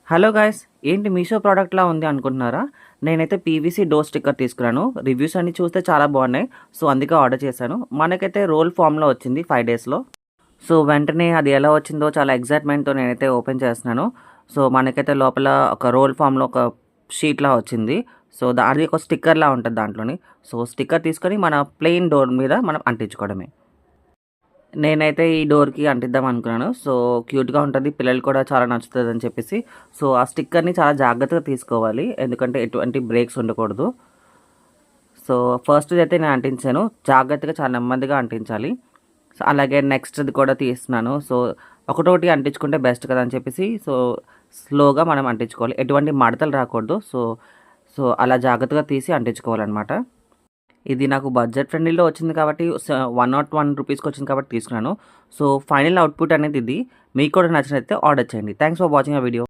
Hello guys, ఏంటి మీషో ప్రోడక్ట్‌లా ఉంది అనుకుంటున్నారా? నేనైతే పీవీసీ డోర్ స్టిక్కర్ తీసుకున్నాను. రివ్యూస్ అన్నీ చూస్తే చాలా బాగున్నాయి. సో, అందుకే ఆర్డర్ చేశాను. మనకైతే రోల్ ఫామ్‌లో వచ్చింది 5 డేస్‌లో. సో, వెంటనే అది ఎలా వచ్చిందో చాలా ఎక్సైట్‌మెంట్‌తో నేనైతే ఓపెన్ చేస్తున్నాను. సో, మనకైతే లోపల ఒక రోల్ ఫామ్‌లో ఒక షీట్‌లా వచ్చింది. సో, అది ఒక స్టిక్కర్‌లా ఉంటది దాంట్లోని. సో, స్టిక్కర్ తీసుకొని మన ప్లెయిన్ డోర్ మీద మనం అంటించుకోవడమే. నేనైతే ఈ డోర్‌కి అంటిద్దాం అనుకున్నాను. సో, క్యూట్‌గా ఉంటది. పిల్లలకి కూడా చాలా నచ్చుతదని చెప్పేసి. సో, ఆ స్టిక్కర్‌ని చాలా జాగ్రత్తగా తీసుకోవాలి. ఎందుకంటే ఎటువంటి బ్రేక్స్ ఉండకూడదు. సో, ఫస్ట్‌దైతే నేను అంటించాను. జాగ్రత్తగా చాలా నెమ్మదిగా అంటించాలి. సో, అలాగే నెక్స్ట్‌ది కూడా తీస్తున్నాను. సో, ఒకటోటి అంటించుకుంటే బెస్ట్ కదా అని చెప్పేసి సో, స్లోగా మనం అంటించుకోవాలి. ఎటువంటి మడతలు రాకూడదు. సో, సో, అలా జాగ్రత్తగా తీసి అంటించుకోవాలనమాట. ఇది నాకు బడ్జెట్ ఫ్రెండ్లీలో వచ్చింది కాబట్టి 101 రూపీస్కి వచ్చింది కాబట్టి తీసుకున్నాను. సో, ఫైనల్ అవుట్‌పుట్ అనేది ఇది. మీకు కూడా నచ్చినట్లయితే ఆర్డర్ చేయండి. Thanks for watching our video.